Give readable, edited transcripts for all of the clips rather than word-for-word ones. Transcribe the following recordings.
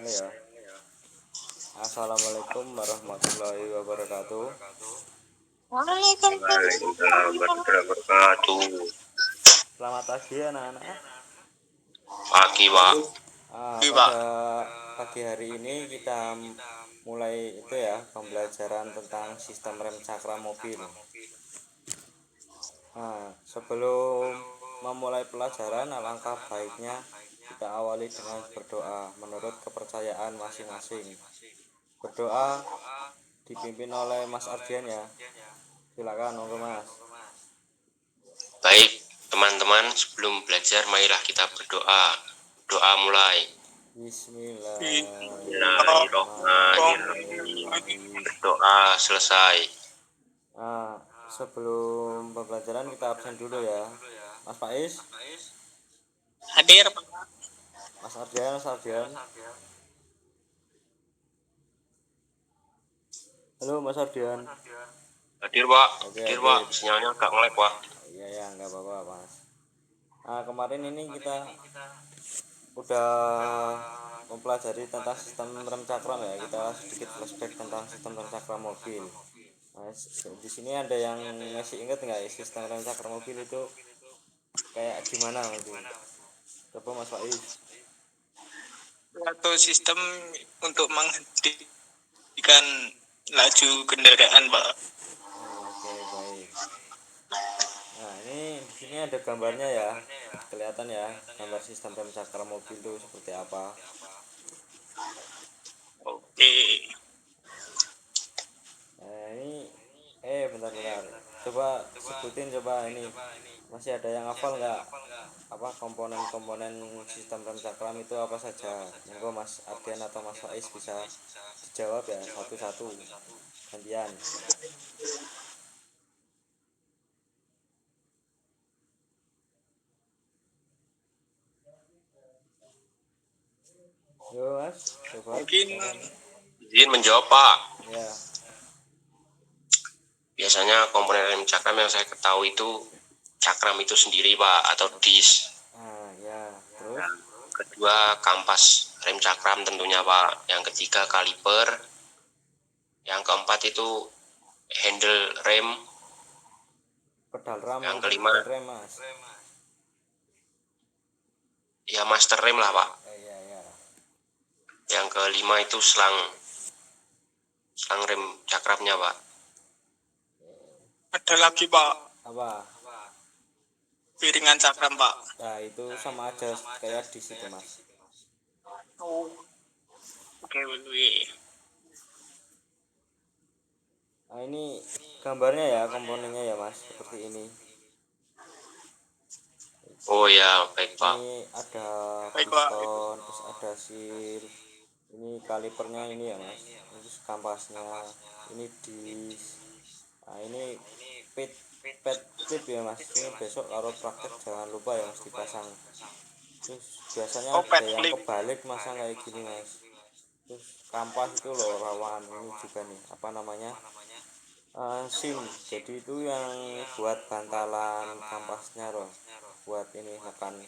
ya. Assalamualaikum warahmatullahi wabarakatuh. Waalaikumsalam warahmatullahi wabarakatuh. Selamat pagi anak-anak. Pagi, Pak. Pada pagi hari ini kita mulai itu ya pembelajaran tentang sistem rem cakra mobil. Sebelum memulai pelajaran, alangkah baiknya kita awali dengan berdoa menurut kepercayaan masing-masing. Berdoa dipimpin oleh Mas Ardian ya. Silakan, monggo Mas. Baik, teman-teman, sebelum belajar marilah kita berdoa. Doa mulai. Bismillahirrahmanirrahim. Berdoa selesai. Sebelum pembelajaran kita absen dulu ya. Mas Faiz, Hadir, Pak. Mas Ardian. Halo Mas Ardian. Hadir, Pak. Oke, Hadir, Pak. Sinyalnya agak ngelek, Pak. Iya, nggak apa-apa Mas. Kemarin ini kita udah mempelajari tentang sistem rem cakram ya. Kita sedikit flashback tentang sistem rem cakram mobil. Di sini ada yang masih ingat nggak ya, sistem rem cakram mobil itu kayak gimana mungkin? Coba Mas Faiz. Atau sistem untuk menghentikan laju kendaraan, Pak. Oke, baik. Nah, ini di sini ada gambarnya ya. Kelihatan ya gambar sistem rem cakram mobil itu seperti apa. Oke. Nah, ini bentar. Coba sebutin ini. Masih ada yang hafal nggak? Apa komponen-komponen sistem rem cakram itu apa saja? Monggo Mas Ardian atau Mas Faiz bisa dijawab ya satu-satu gantian. Yo Mas, coba. Mungkin Izin menjawab, Pak. Ya. Biasanya komponen rem cakram yang saya ketahui itu cakram itu sendiri, Pak, atau disk. Ya, terus Kedua, kampas rem cakram tentunya, Pak. Yang ketiga, kaliper. Yang keempat itu handle rem. pedal ram Yang atau kelima, pedal rem Mas? ya master rem lah, Pak. Iya. Yang kelima itu selang rem cakramnya, Pak. ada lagi, Pak. Apa? Piringan cakram, Pak. Nah, itu sama aja kayak di situ Mas. Oh. Oke, wih. Nah, ini gambarnya ya, komponennya ya Mas, seperti ini. Oh ya, baik, Pak. Ini ada Baik, Pak. piston, terus ada seal. Ini kalipernya ini ya Mas. Terus kampasnya. Ini disk. Nah, ini pit clip ya Mas. Ini besok kalau praktek jangan lupa ya Mas dipasang. Terus biasanya ada yang kebalik masang kayak gini Mas. Terus kampas itu loh rawan ini juga nih, apa namanya? SIM. Jadi itu yang buat bantalan kampasnya loh. Buat ini nekan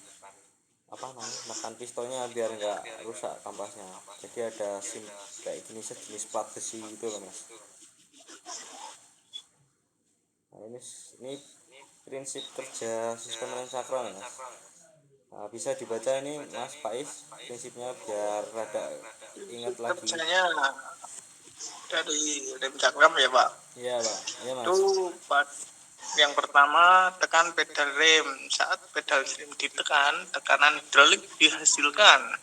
pistonnya biar nggak rusak kampasnya. Jadi ada SIM kayak gini sejenis plat besi gitu loh Mas. Nah, ini prinsip kerja sistem rem cakram ya Mas. Nah, bisa dibaca ini Mas Faiz prinsipnya biar rada ingat lagi. Kerjanya dari rem cakram ya, Pak. Iya Pak, iya Mas. Itu yang pertama, tekan pedal rem. Saat pedal rem ditekan, tekanan hidrolik dihasilkan.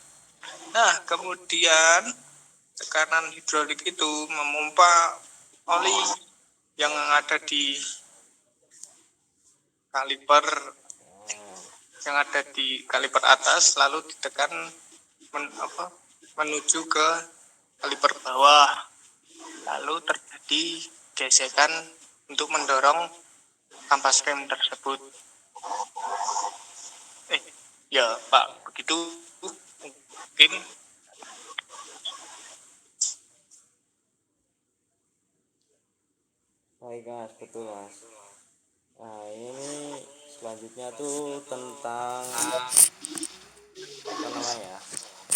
Nah, kemudian tekanan hidrolik itu memompa oli yang ada di kaliper atas, lalu ditekan menuju ke kaliper bawah, lalu terjadi gesekan untuk mendorong kampas rem tersebut. Ya Pak, begitu mungkin. Baik Mas, betul Mas. Nah, ini selanjutnya tuh tentang apa namanya?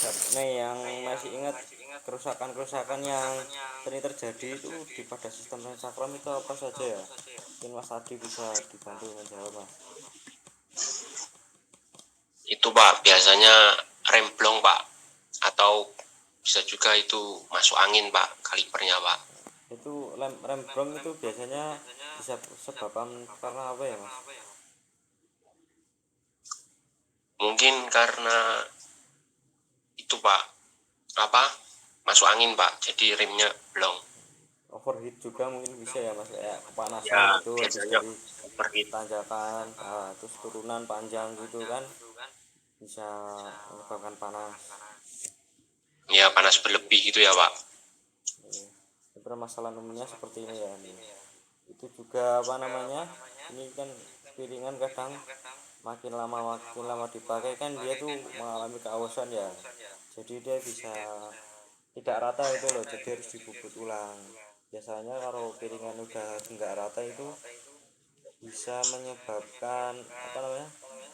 nih yang masih ingat kerusakan-kerusakan yang sering terjadi itu pada sistem rem cakram itu apa saja ya? Mungkin Mas Adi bisa dibantu menjawab Mas. Itu Pak, biasanya rem blong Pak, atau bisa juga itu masuk angin Pak, kalipernya Pak. Itu rem blong itu biasanya bisa sebabkan karena apa ya Mas? Mungkin karena itu Pak, apa, masuk angin Pak, jadi remnya blong. Overheat juga mungkin bisa ya Mas, kayak kepanasan Ya, gitu habis biasanya dari overheat. tanjakan, terus turunan panjang gitu kan bisa menyebabkan panas. Ya, panas berlebih gitu ya Pak. Permasalahan umumnya seperti ini ya nih. Itu juga apa namanya, ini kan piringan kadang makin lama dipakai kan dia tuh mengalami keawasan ya, jadi dia bisa tidak rata itu loh, jadi harus dibubut ulang. Biasanya kalau piringan udah nggak rata itu bisa menyebabkan apa namanya,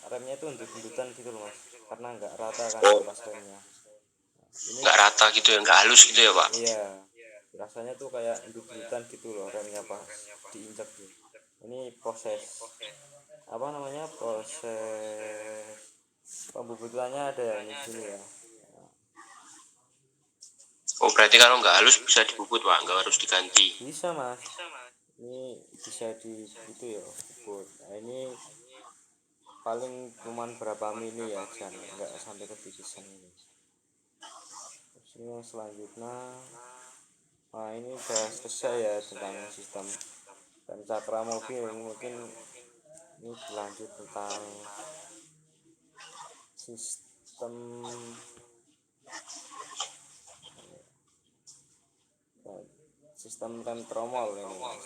remnya itu undut-undutan gitu loh Mas, karena nggak rata kan Oh, kampas remnya. Ini nggak rata gitu ya, nggak halus gitu ya Pak. iya, rasanya tuh kayak undut-undutan gitu loh remnya pas diinjak gitu. Ini proses apa namanya, proses pembubutannya ada ya di sini ya. Oh, berarti kalau nggak halus bisa dibubut Pak, nggak harus diganti. Bisa Mas, ini bisa di itu ya bubut. Nah, ini paling cuman berapa mili ya, jangan nggak sampai kepikisan ini. Terus ini yang selanjutnya, nah ini udah selesai ya tentang sistem dan cakra mobil. Mungkin ini berlanjut tentang sistem sistem rem tromol ini Mas.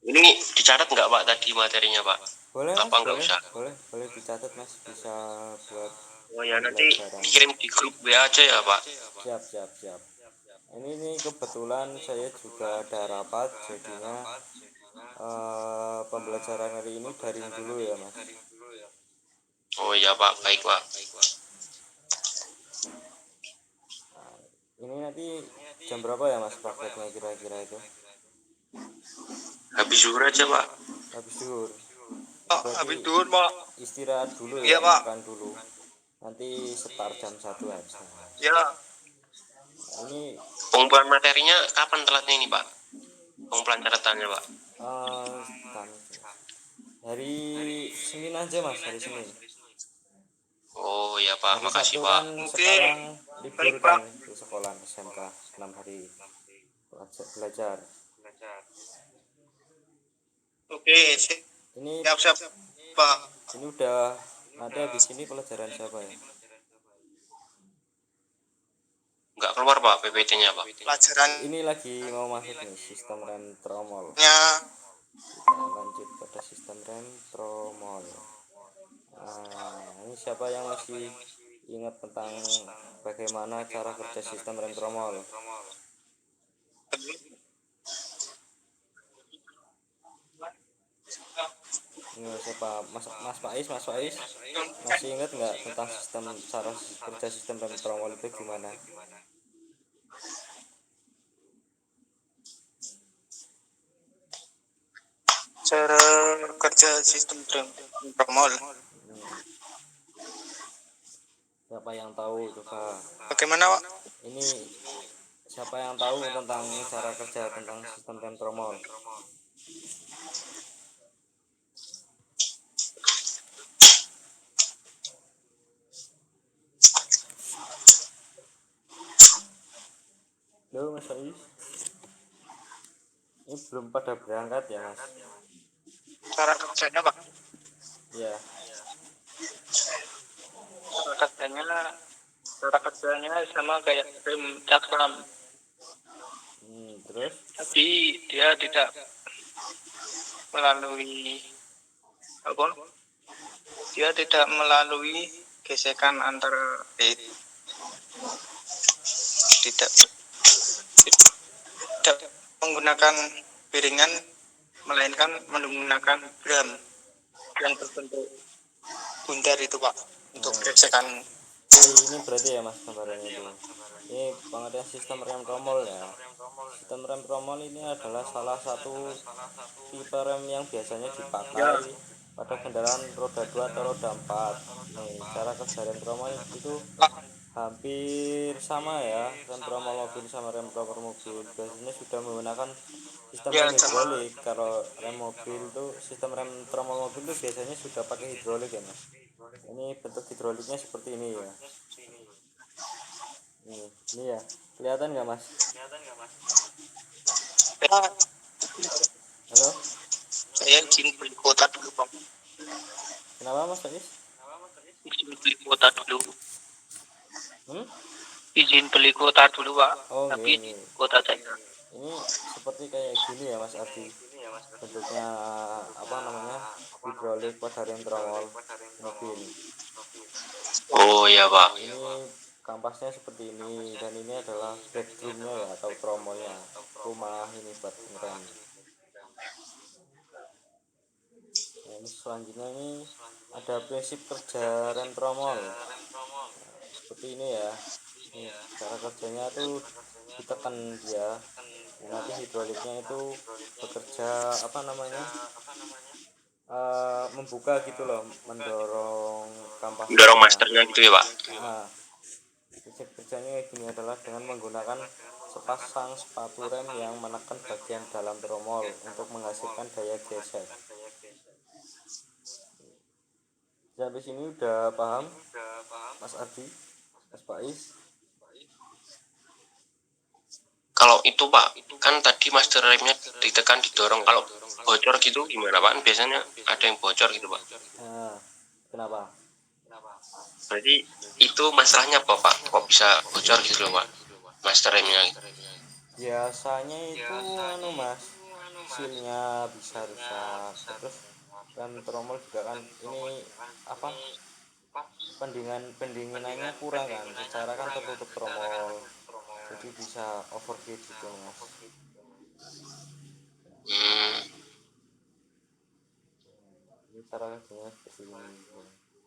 Ini dicatat nggak Pak tadi materinya Pak? Boleh Mas, Apa nggak boleh usah? boleh dicatat Mas, bisa buat Oh ya, nanti pembelajaran. dikirim di grup WA aja ya Pak. Siap. Ini kebetulan saya juga ada rapat, jadinya pembelajaran hari ini daring dulu ya Mas. Oh iya Pak, baik Pak. Ini nanti jam berapa ya Mas prakteknya kira-kira itu? Habis zuhur aja Pak. Habis zuhur. Pak, Berarti habis dulu Pak. istirahat dulu Iya ya, Pak. makan dulu. Nanti start jam 1 aja. Ya, Ini Pengumpulan materinya kapan telatnya ini Pak? Pengumpulan catatannya Pak. eh, hari Senin aja Mas, hari Senin. Oh ya Pak, Hari makasih Sabtu Pak. kan oke. sekarang libur Baik kan Pak. di sekolah SMK 6 hari belajar. Oke, siap Ini siap Pak. ini udah, nanti habis ini pelajaran siapa ya? Nggak keluar Pak PPT-nya Pak. Pelajarannya Ini lagi mau masuk nih sistem rem tromol. ya, Kita lanjut pada sistem rem tromol. Ini siapa yang masih ingat tentang bagaimana cara kerja sistem rem tromol? Ini siapa? Mas Faiz masih ingat nggak tentang cara kerja sistem rem tromol itu gimana? cara kerja sistem tromol. Siapa yang tahu coba? Bagaimana Pak? Ini siapa yang tahu tentang cara kerja tentang sistem rem tromol? Halo Mas Faiz, ini belum pada berangkat ya Mas? Cara kerjanya Pak? Ya, Cara kerjanya sama kayak rem cakram, terus tapi dia tidak melalui apa? Dia tidak melalui gesekan antara tidak tidak menggunakan piringan, melainkan menggunakan drum yang berbentuk bundar itu Pak, untuk gesekan ini berarti ya mas gambarannya itu. Ini pengertian sistem rem tromol ya. Sistem rem tromol ini adalah salah satu tipe rem yang biasanya Ya, dipakai pada kendaraan roda 2 atau roda 4. Nih, cara kerja rem tromol itu hampir sama ya, rem tromol mobil sama rem tromol mobil. Biasanya sudah menggunakan sistem ya rem sama. hidrolik. Kalau rem mobil itu sistem rem tromol mobil itu biasanya sudah pakai hidrolik ya mas. Ini bentuk hidroliknya seperti ini ya. Ini ya, kelihatan nggak mas? Ya, Halo, saya izin beli kuota dulu bang. kenapa mas Faiz? Izin beli kuota dulu. Hmm? Izin beli kuota dulu pak. Oh Tapi gini, kuota saya. ini seperti kayak gini ya mas Ardi, bentuknya apa namanya, hidrolik pada rem tromol mobil. Oh ya pak. Ini kampasnya seperti ini, dan ini adalah backdrumnya ya, atau tromolnya, rumah ini buat ngerem. Nah, ini selanjutnya ini ada prinsip kerja rem tromol. Nah, seperti ini ya. Ini cara kerjanya tuh ditekan dia. Nah, nanti hidroliknya itu bekerja apa namanya? Membuka gitu loh, mendorong Mendorong kampasnya. masternya gitu ya pak. Nah, prinsip kerjanya ini adalah dengan menggunakan sepasang sepatu rem yang menekan bagian dalam tromol untuk menghasilkan daya gesek. Sampai sini udah paham Mas Ardi, Mas Faiz? Kalau itu pak, kan tadi master remnya ditekan didorong. Kalau bocor gitu gimana pak? Kan biasanya ada yang bocor gitu pak. Nah, kenapa? Berarti itu masalahnya apa pak? Kok bisa bocor gitu loh pak? Master remnya. Biasanya itu anu mas, sealnya bisa rusak, terus rem tromol juga kan ini apa, pendinginannya kurang kan, secara kan tertutup tromol, jadi bisa overheat gitu mas. Hmm, Ini cara kerjanya seperti ini.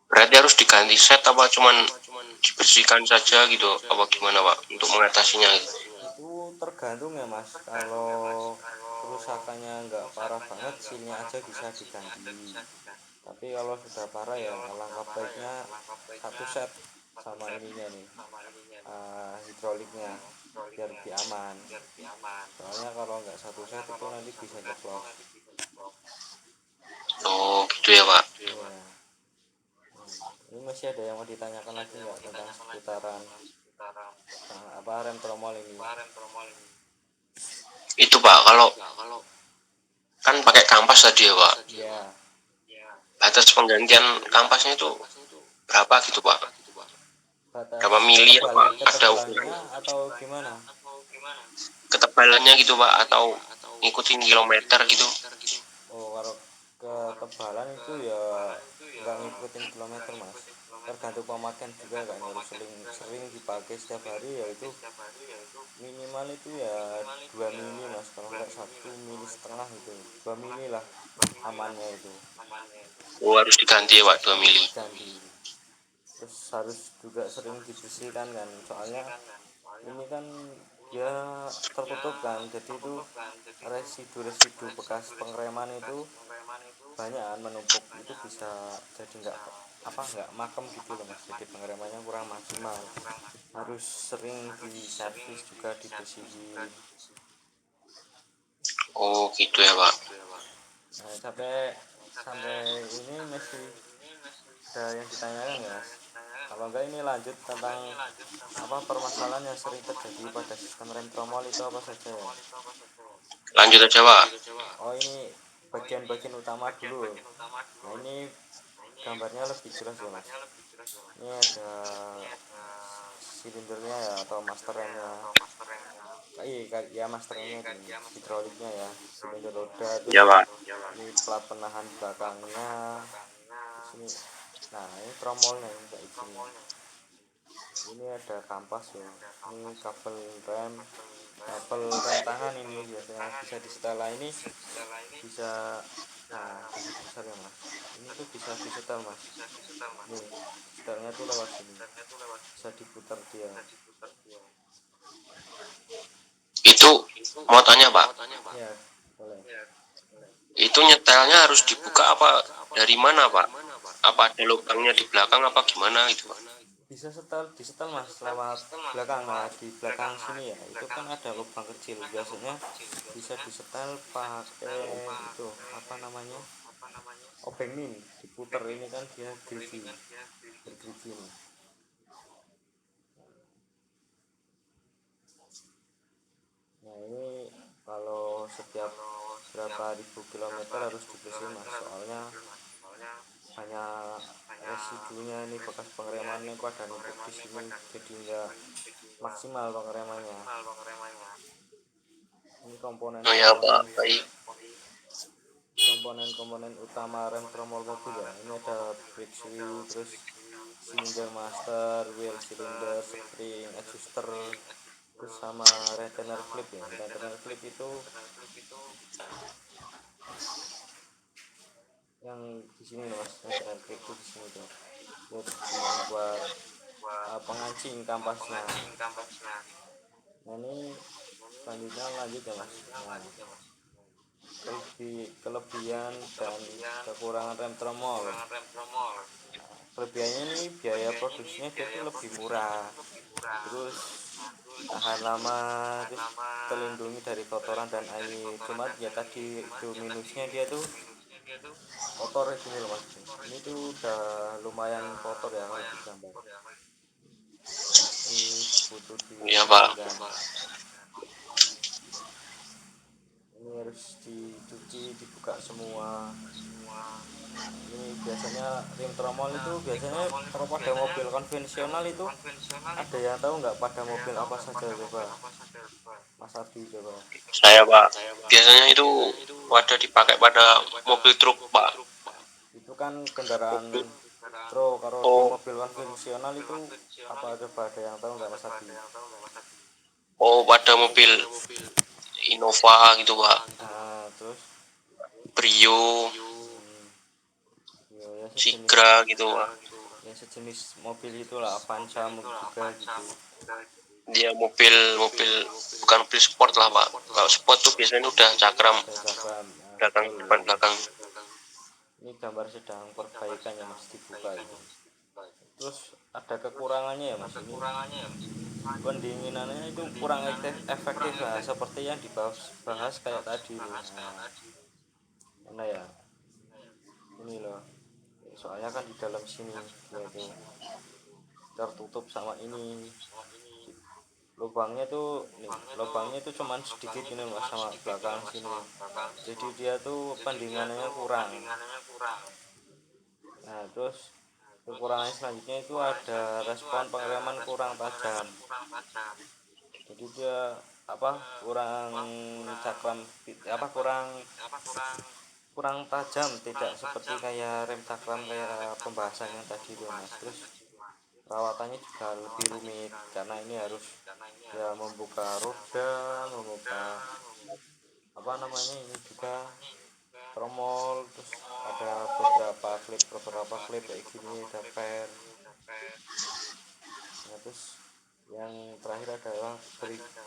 berarti harus diganti set apa cuman dibersihkan saja gitu? Apa gimana pak? Untuk mengatasinya gitu. Itu tergantung ya mas, kalau kerusakannya nggak parah banget sealnya aja bisa diganti, tapi kalau sudah parah ya alangkah baiknya satu set sama ininya nih, hidroliknya, biar lebih aman. Soalnya kalau nggak satu set itu nanti bisa ceplos. Oh gitu ya pak. Iya. Ini masih ada yang mau ditanyakan lagi nggak tentang seputaran apa rem tromol ini? Itu pak, kalau kan pakai kampas tadi ya pak. Ya, Batas penggantian kampasnya itu berapa gitu pak? batas Berapa mili apa ada ukuran ketebalannya atau gimana? ketebalannya gitu pak? Atau ngikutin kilometer gitu? Oh, kalau ketebalan itu ya nggak ngikutin kilometer mas, tergantung pemakaian juga kan. Kalau sering dipakai setiap hari ya itu minimal itu ya 2 mili mas, kalau nggak 1,5 mili itu, 2 mili lah amannya itu. Oh harus diganti ya pak 2 Harus mili. diganti, terus harus juga sering dibersihkan kan, soalnya ini kan ya tertutup kan, jadi itu residu-residu bekas pengereman itu banyak kan menumpuk, itu bisa jadi nggak makem gitu loh mas, jadi pengeremannya kurang maksimal. Harus sering diservis juga, dibersihin. Oh gitu ya pak. Nah, sampai sampai ini masih ada yang ditanyakan ya mas? Kalau enggak ini lanjut tentang apa permasalahan yang sering terjadi pada sistem rem tromol itu apa saja ya? Lanjut aja pak. Oh, ini bagian-bagian utama dulu. Nah, ini gambarnya lebih jelas ya mas. Ini ada silindernya ya, atau master remnya. Ya master remnya ini hidroliknya ya, silinder roda, terus Ya pak. ini plat penahan belakangnya. Terus ini, nah ini tromolnya ini kayak gini. Ini ada kampas ya. Ini kabel rem tangan, ini biasanya bisa disetel. Ini bisa Nah kunci besar ya mas, ini tuh bisa disetel mas, nih setelnya tuh lewat sini, bisa diputar dia. Itu mau tanya Pak, Ya boleh. itu nyetelnya harus dibuka apa dari mana Pak? Apa ada lubangnya di belakang apa gimana itu Pak? Bisa disetel mas lewat belakang. Nah di belakang sini ya itu kan ada lubang kecil, biasanya bisa disetel pakai itu apa namanya, obeng min, diputer, ini kan dia gerigi, bergerigi nih. Nah ini kalau setiap berapa ribu kilometer harus dibersihin mas, soalnya banyak residunya, ini bekas pengeremannya pada numpuk di sini, jadi nggak maksimal pengeremannya. Ini Oh ya Pak, baik. komponen utama rem tromol mobil ya, ini ada brake shoe, terus cylinder master, wheel cylinder, spring, adjuster, terus sama retainer clip ya. Retainer clip itu yang di sini mas, retainer clip itu di sini tuh, itu cuma buat pengancing kampasnya. Nah ini selanjutnya lanjut ya mas. Nah kelebihan dan kekurangan rem tromol. Kelebihannya ini biaya produksinya dia tuh lebih murah, terus tahan lama, terus terlindungi dari kotoran dan air. Cuma ya tadi itu minusnya, dia tuh kotor gini loh mas, ini tuh udah lumayan kotor ya kalau digambar, ini butuh Iya Pak. dibersihkan, ini harus dicuci, dibuka semua. Ini biasanya rim tromol itu biasanya kalau pada mobil konvensional itu, ada yang tahu nggak pada mobil apa saja, coba Mas Ardi coba. Saya Pak, biasanya itu ada dipakai pada mobil truk Pak. Itu kan kendaraan truk. Kalau di Oh, mobil konvensional itu apa, coba ada yang tahu nggak Mas Ardi? oh pada mobil Innova gitu Pak, Nah terus Brio, ya sejenis, Sigra gitu Pak. ya sejenis mobil itulah, Avanza juga gitu. Dia mobil bukan mobil sport lah Pak. Kalau sport tuh biasanya udah cakram Cakram, nah, belakang betul. depan belakang. Ini gambar sedang perbaikan ya mas, dibuka itu. Terus ada kekurangannya ya mas, ini pendinginannya itu kurang efektif lah, seperti yang dibahas kayak tadi nih. Nah, mana ya, ini loh, soalnya kan di dalam sini dia itu tertutup sama ini, lubangnya tuh nih, lubangnya itu cuman sedikit ini loh sama belakang sini, jadi dia tuh pendinginannya kurang. Nah terus kekurangan selanjutnya itu ada respon pengereman kurang tajam, jadi dia apa, kurang cakram, apa kurang kurang tajam, tidak seperti kayak rem cakram kayak pembahasan yang tadi tuh mas. Terus perawatannya juga lebih rumit karena ini harus ya membuka roda, membuka apa namanya ini juga tromol, terus ada beberapa klip kayak gini, ada per. Nah terus yang terakhir adalah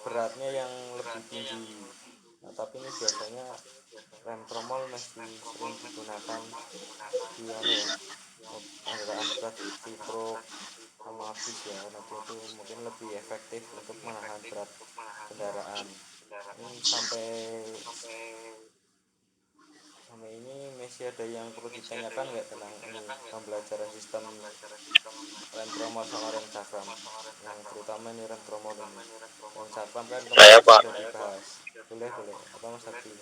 beratnya yang lebih tinggi. Nah tapi ini biasanya rem tromol masih sering digunakan di anu ya, kendaraan berat seperti truk sama bis ya, nanti itu mungkin lebih efektif untuk menahan berat kendaraan. Ini sampai sampai ini masih ada yang perlu ditanyakan nggak tentang ini pembelajaran sistem rem tromol sama rem cakram, yang terutama ini rem tromol ini. Rem cakram kan Saya kemarin Pak, sudah dibahas. Boleh apa mas Hadi?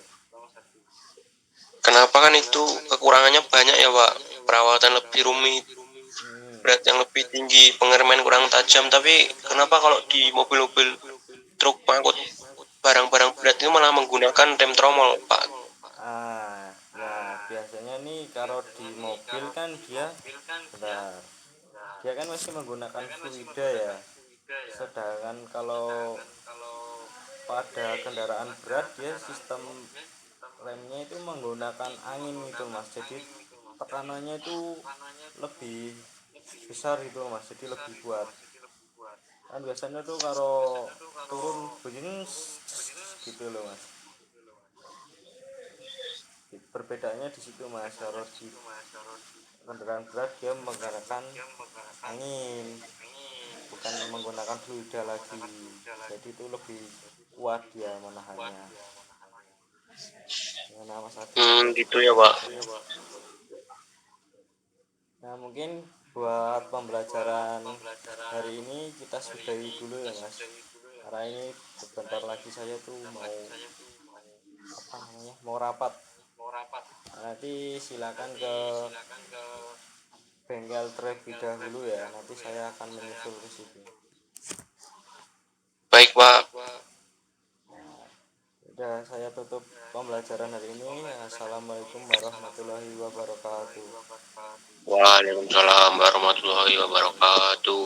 kenapa kan itu kekurangannya banyak ya Pak? Perawatan lebih rumit, berat yang lebih tinggi, pengereman kurang tajam. Tapi kenapa kalau di mobil-mobil truk pengangkut barang-barang berat itu malah menggunakan rem tromol Pak? Ya biasanya nih kalau di mobil kan dia, bentar, dia kan masih menggunakan fluida ya, sedangkan kalau pada kendaraan berat dia sistem remnya itu menggunakan angin gitu mas, jadi tekanannya itu lebih besar gitu mas, jadi lebih kuat. Kan biasanya tuh kalau turun begini gitu loh mas, perbedaannya di situ mas. Kalau di kendaraan berat dia menggunakan angin, bukan menggunakan fluida lagi, jadi itu lebih kuat dia menahannya. Nah mas Adi, Gitu ya Pak. nah mungkin buat pembelajaran hari ini kita sudahi dulu ya mas, karena ini sebentar lagi saya tuh mau apa namanya, mau rapat. Nah, nanti silakan ke bengkel terlebih dahulu ya, nanti saya akan menyusul ke situ. Baik Pak. Udah, saya tutup pembelajaran hari ini. Assalamualaikum warahmatullahi wabarakatuh. Waalaikumsalam warahmatullahi wabarakatuh.